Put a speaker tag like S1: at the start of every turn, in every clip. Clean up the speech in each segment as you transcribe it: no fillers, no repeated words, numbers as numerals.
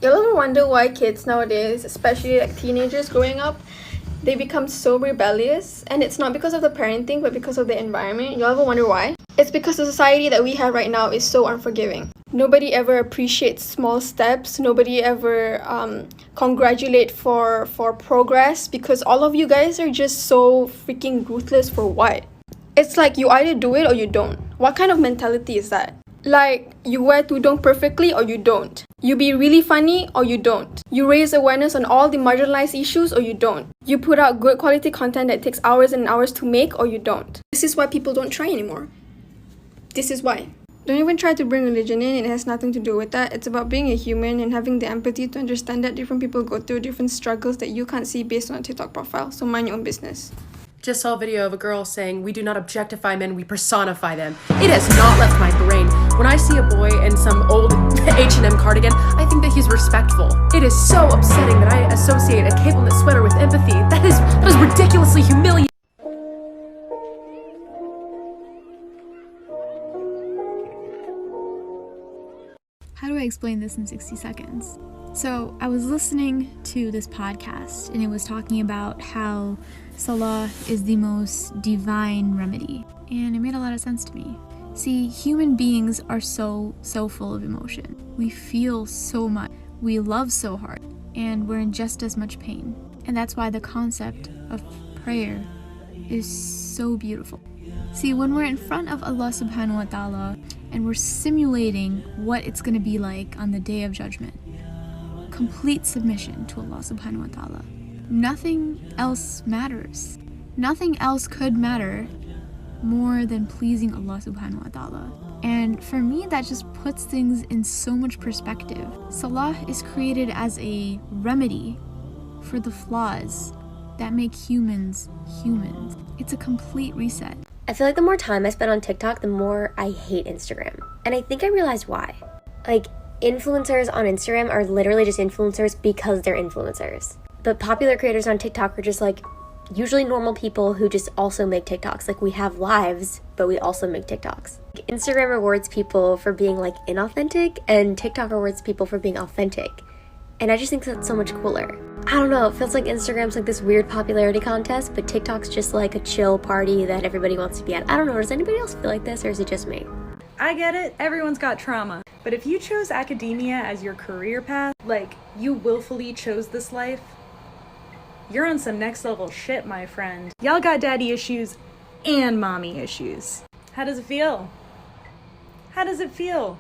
S1: You'll ever wonder why kids nowadays, especially like teenagers growing up, they become so rebellious? And it's not because of the parenting, but because of the environment. You'll ever wonder why? It's because the society that we have right now is so unforgiving. Nobody ever appreciates small steps. Nobody ever congratulate for progress, because all of you guys are just so freaking ruthless for what? It's like you either do it or you don't. What kind of mentality is that? Like, you wear tudung perfectly or you don't. You be really funny or you don't. You raise awareness on all the marginalized issues or you don't. You put out good quality content that takes hours and hours to make or you don't. This is why people don't try anymore. This is why. Don't even try to bring religion in. It has nothing to do with that. It's about being a human and having the empathy to understand that different people go through different struggles that you can't see based on a TikTok profile. So mind your own business.
S2: Just saw a video of a girl saying, "We do not objectify men, we personify them." It has not left my brain. When I see a boy in some old H&M cardigan, I think that he's respectful. It is so upsetting that I associate a cable knit sweater with empathy. That is ridiculously humiliating.
S3: How do I explain this in 60 seconds? So I was listening to this podcast and it was talking about how Salah is the most divine remedy. And it made a lot of sense to me. See, human beings are so full of emotion. We feel so much. We love so hard. And we're in just as much pain. And that's why the concept of prayer is so beautiful. See, when we're in front of Allah subhanahu wa ta'ala and we're simulating what it's going to be like on the Day of Judgment, complete submission to Allah subhanahu wa ta'ala. Nothing else matters. Nothing else could matter more than pleasing Allah subhanahu wa ta'ala. And for me, that just puts things in so much perspective. Salah is created as a remedy for the flaws that make humans humans. It's a complete reset.
S4: I feel like the more time I spend on TikTok, the more I hate Instagram. And I think I realized why. Like, influencers on Instagram are literally just influencers because they're influencers. But popular creators on TikTok are just like usually normal people who just also make TikToks. Like, we have lives, but we also make TikToks. Instagram rewards people for being like inauthentic, and TikTok rewards people for being authentic. And I just think that's so much cooler. I don't know, it feels like Instagram's like this weird popularity contest, but TikTok's just like a chill party that everybody wants to be at. I don't know, does anybody else feel like this, or is it just me?
S5: I get it, everyone's got trauma. But if you chose academia as your career path, like you willfully chose this life, you're on some next level shit, my friend. Y'all got daddy issues and mommy issues. How does it feel? How does it feel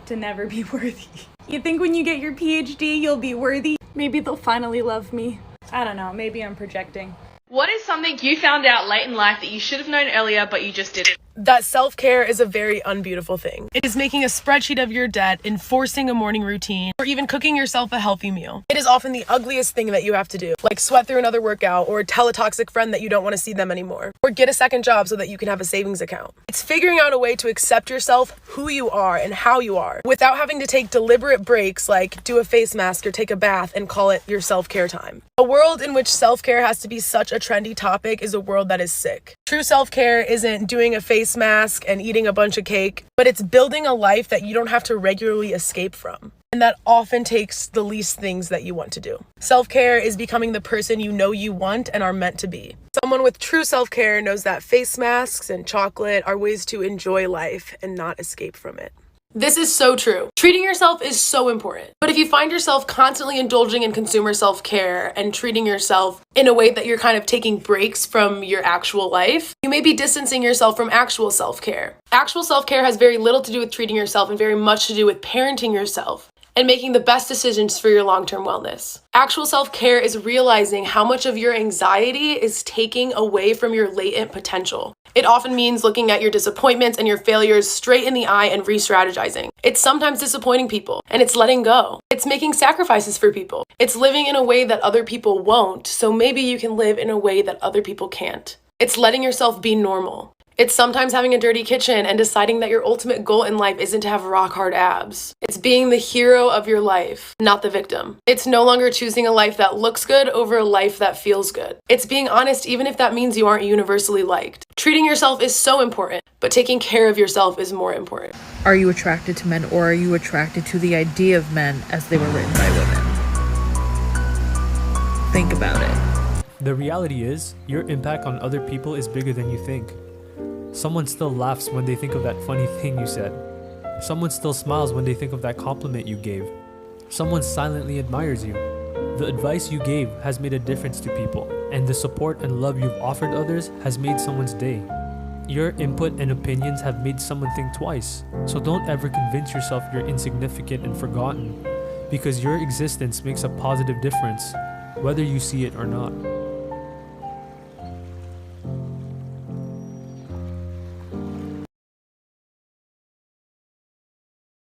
S5: to never be worthy? You think when you get your PhD, you'll be worthy? Maybe they'll finally love me. I don't know, maybe I'm projecting.
S6: What is something you found out late in life that you should have known earlier but you just didn't?
S7: That self-care is a very unbeautiful thing. It is making a spreadsheet of your debt, enforcing a morning routine, or even cooking yourself a healthy meal. It is often the ugliest thing that you have to do, like sweat through another workout, or tell a toxic friend that you don't want to see them anymore, or get a second job so that you can have a savings account. It's figuring out a way to accept yourself, who you are, and how you are, without having to take deliberate breaks like do a face mask or take a bath and call it your self-care time. A world in which self-care has to be such a trendy topic is a world that is sick. True self-care isn't doing a face mask and eating a bunch of cake, but it's building a life that you don't have to regularly escape from. And that often takes the least things that you want to do. Self-care is becoming the person you know you want and are meant to be. Someone with true self-care knows that face masks and chocolate are ways to enjoy life and not escape from it.
S2: This is so true. Treating yourself is so important. But if you find yourself constantly indulging in consumer self-care and treating yourself in a way that you're kind of taking breaks from your actual life, you may be distancing yourself from actual self-care. Actual self-care has very little to do with treating yourself and very much to do with parenting yourself and making the best decisions for your long-term wellness. Actual self-care is realizing how much of your anxiety is taking away from your latent potential. It often means looking at your disappointments and your failures straight in the eye and re-strategizing. It's sometimes disappointing people, and it's letting go. It's making sacrifices for people. It's living in a way that other people won't, so maybe you can live in a way that other people can't. It's letting yourself be normal. It's sometimes having a dirty kitchen and deciding that your ultimate goal in life isn't to have rock hard abs. It's being the hero of your life, not the victim. It's no longer choosing a life that looks good over a life that feels good. It's being honest even if that means you aren't universally liked. Treating yourself is so important, but taking care of yourself is more important.
S8: Are you attracted to men, or are you attracted to the idea of men as they were written by women? Think about it.
S9: The reality is, your impact on other people is bigger than you think. Someone still laughs when they think of that funny thing you said. Someone still smiles when they think of that compliment you gave. Someone silently admires you. The advice you gave has made a difference to people, and the support and love you've offered others has made someone's day. Your input and opinions have made someone think twice, so don't ever convince yourself you're insignificant and forgotten, because your existence makes a positive difference, whether you see it or not.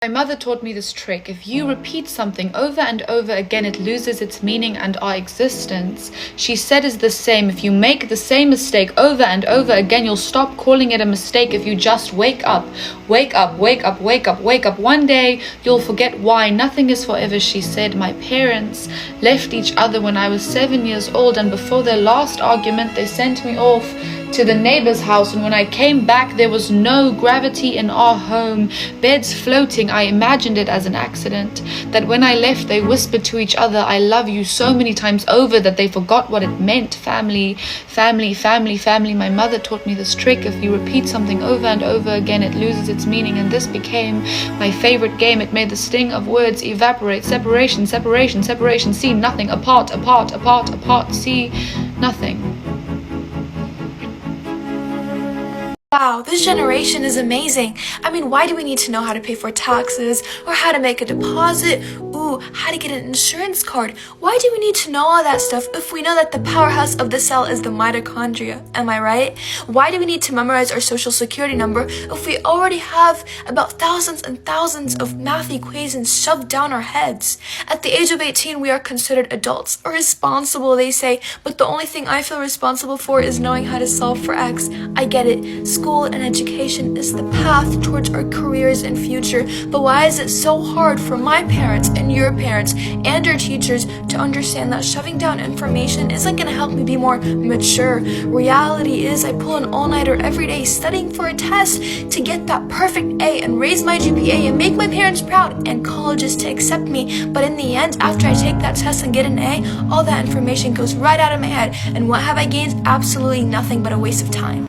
S10: My mother taught me this trick. If you repeat something over and over again, it loses its meaning and our existence. She said is the same. If you make the same mistake over and over again, you'll stop calling it a mistake if you just wake up. Wake up, wake up, wake up, wake up. One day, you'll forget why. Nothing is forever, she said. My parents left each other when I was 7 years old, and before their last argument, they sent me off to the neighbor's house, and when I came back there was no gravity in our home, beds floating. I imagined it as an accident, that when I left they whispered to each other I love you so many times over that they forgot what it meant. Family, family, family, family. My mother taught me this trick. If you repeat something over and over again, it loses its meaning, and this became my favorite game. It made the sting of words evaporate. Separation, separation, separation. See nothing. Apart, apart, apart, apart. See nothing.
S11: Wow, this generation is amazing. I mean, why do we need to know how to pay for taxes or how to make a deposit? Ooh, how to get an insurance card. Why do we need to know all that stuff if we know that the powerhouse of the cell is the mitochondria? Am I right? Why do we need to memorize our social security number if we already have about thousands and thousands of math equations shoved down our heads? At the age of 18, we are considered adults or responsible, they say, but the only thing I feel responsible for is knowing how to solve for X. I get it. School and education is the path towards our careers and future, but why is it so hard for my parents and your parents and our teachers to understand that shoving down information isn't going to help me be more mature? Reality is I pull an all-nighter every day studying for a test to get that perfect A and raise my GPA and make my parents proud and colleges to accept me, but in the end, after I take that test and get an A, all that information goes right out of my head, and what have I gained? Absolutely nothing but a waste of time.